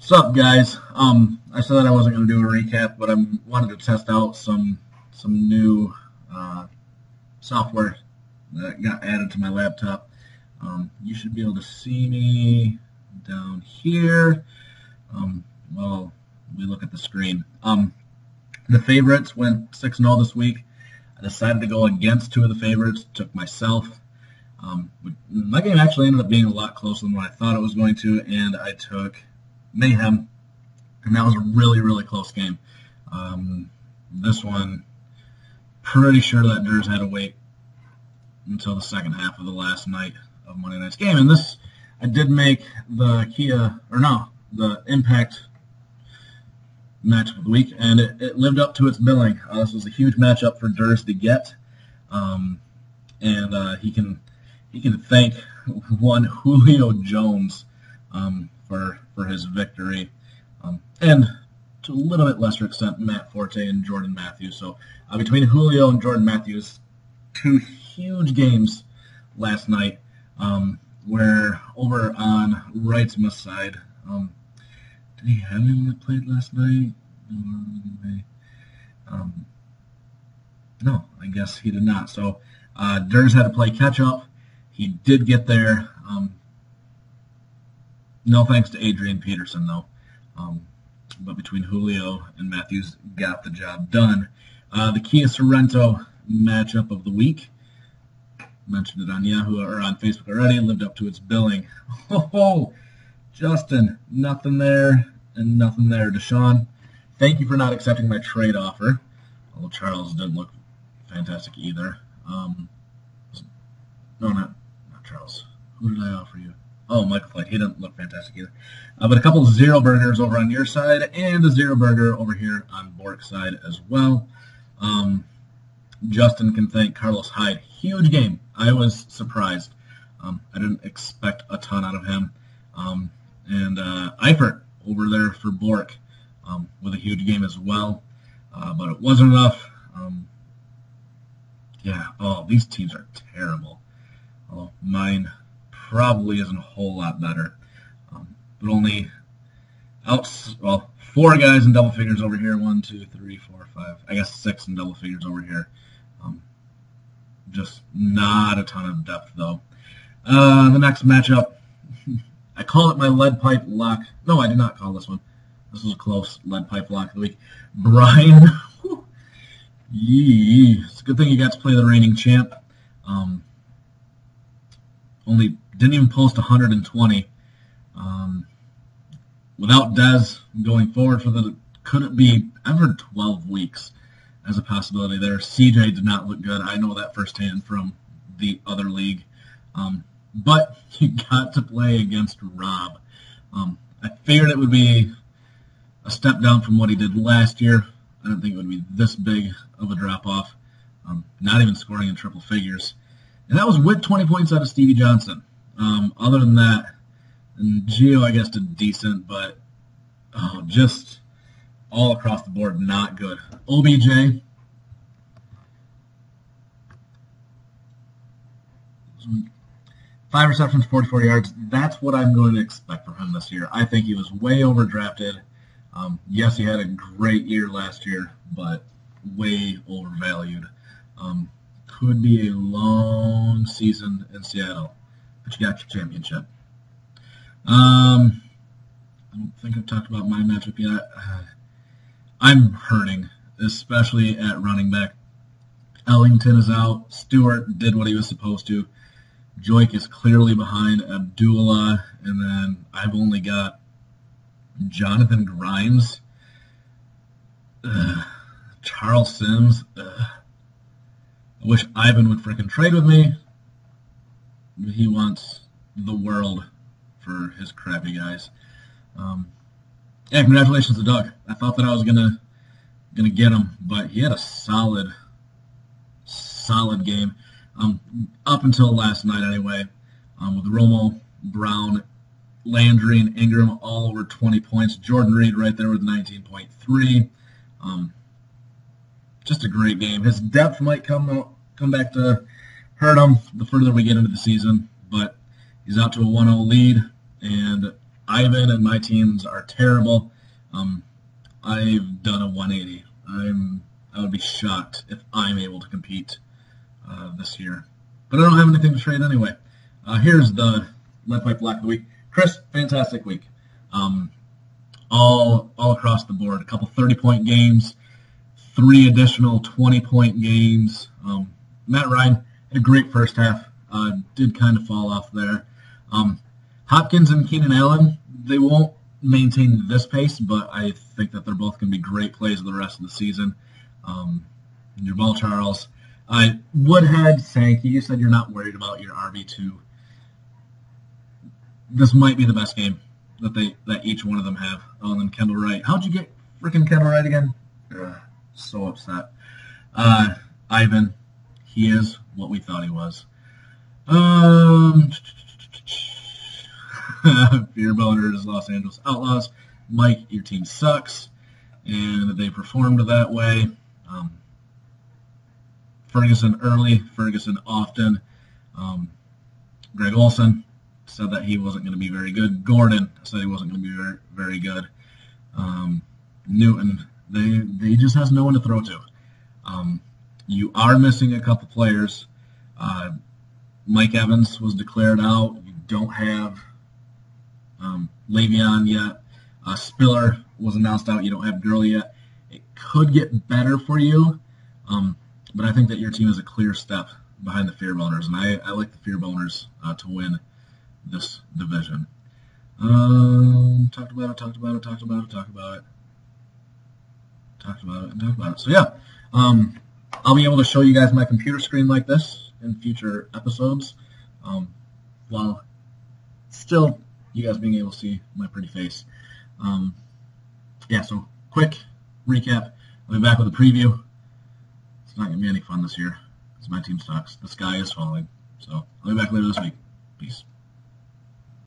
What's up, guys? I said that I wasn't going to do a recap, but I wanted to test out some new software that got added to my laptop. You should be able to see me down here. Well, we look at the screen. The favorites went 6-0 this week. I decided to go against two of the favorites. Took myself. My game actually ended up being a lot closer than what I thought it was going to, and I took Mayhem, and that was a really, really close game. This one, pretty sure that Durs had to wait until the second half of the last night of Monday night's game. And this, I did make the the Impact matchup of the week, and it lived up to its billing. This was a huge matchup for Durs to get, and he can thank one Julio Jones for his victory, and to a little bit lesser extent Matt Forte and Jordan Matthews. So between Julio and Jordan Matthews, two huge games last night, where over on Wrightsmith's side, did he have anyone that played last night? No, I guess he did not. So Durs had to play catch up. He did get there. No thanks to Adrian Peterson, though. But between Julio and Matthews, got the job done. The Kia Sorrento matchup of the week. Mentioned it on Yahoo or on Facebook already. Lived up to its billing. Oh, Justin, nothing there and nothing there. Deshaun, thank you for not accepting my trade offer. Although Charles didn't look fantastic either. No, not Charles. Who did I offer you? Oh, Michael Flight. He didn't look fantastic either. But a couple of zero burgers over on your side and a zero burger over here on Bork's side as well. Justin can thank Carlos Hyde. Huge game. I was surprised. I didn't expect a ton out of him. And Eifert over there for Bork with a huge game as well. But it wasn't enough. These teams are terrible. Although mine probably isn't a whole lot better. But only four guys in double figures over here. 1, 2, 3, 4, 5. I guess 6 in double figures over here. Just not a ton of depth, though. The next matchup, I call it my lead pipe lock. No, I did not call this one. This was a close lead pipe lock of the week. Brian, it's a good thing you got to play the reigning champ. Only didn't even post 120. Without Dez going forward could it be ever 12 weeks as a possibility there? CJ did not look good. I know that firsthand from the other league. But you got to play against Rob. I figured it would be a step down from what he did last year. I didn't think it would be this big of a drop-off. Not even scoring in triple figures. And that was with 20 points out of Stevie Johnson. Other than that, and Gio, I guess, did decent, but just all across the board, not good. OBJ, 5 receptions, 44 yards. That's what I'm going to expect from him this year. I think he was way overdrafted. Yes, he had a great year last year, but way overvalued. Could be a long season in Seattle, but you got your championship. I don't think I've talked about my matchup yet. I'm hurting, especially at running back. Ellington is out. Stewart did what he was supposed to. Joik is clearly behind Abdullah, and then I've only got Jonathan Grimes, Charles Sims. I wish Ivan would frickin' trade with me. He wants the world for his crappy guys. Congratulations to Doug. I thought that I was gonna get him, but he had a solid game. Up until last night anyway, with Romo, Brown, Landry, and Ingram all over 20 points. Jordan Reed right there with 19.3. Just a great game. His depth might come back to hurt him the further we get into the season, but he's out to a 1-0 lead, and Ivan and my teams are terrible. I've done a 180. I would be shocked if I'm able to compete this year. But I don't have anything to trade anyway. Here's the Lead Pipe Lock of the week. Chris, fantastic week. All across the board. A couple 30-point games, 3 additional 20-point games. Matt Ryan had a great first half. Did kind of fall off there. Hopkins and Keenan Allen, they won't maintain this pace, but I think that they're both going to be great plays the rest of the season. Jamal Charles. Woodhead, Sankey, you said you're not worried about your RB2. This might be the best game that each one of them have. Oh, and then Kendall Wright. How'd you get freaking Kendall Wright again? So upset. Ivan, he is what we thought he was. Fear Boners, Los Angeles Outlaws. Mike, your team sucks, and they performed that way. Ferguson early, Ferguson often. Greg Olson said that he wasn't going to be very good. Gordon said he wasn't going to be very, very good. Newton, they just has no one to throw to. You are missing a couple players. Mike Evans was declared out. You don't have Le'Veon yet. Spiller was announced out. You don't have Gurley yet. It could get better for you, but I think that your team is a clear step behind the Fear Boners, and I like the Fear Boners to win this division. Talked about it. So yeah, I'll be able to show you guys my computer screen like this in future episodes, while still you guys being able to see my pretty face. Yeah, so quick recap. I'll be back with a preview. It's not going to be any fun this year because my team sucks. The sky is falling. So I'll be back later this week. Peace.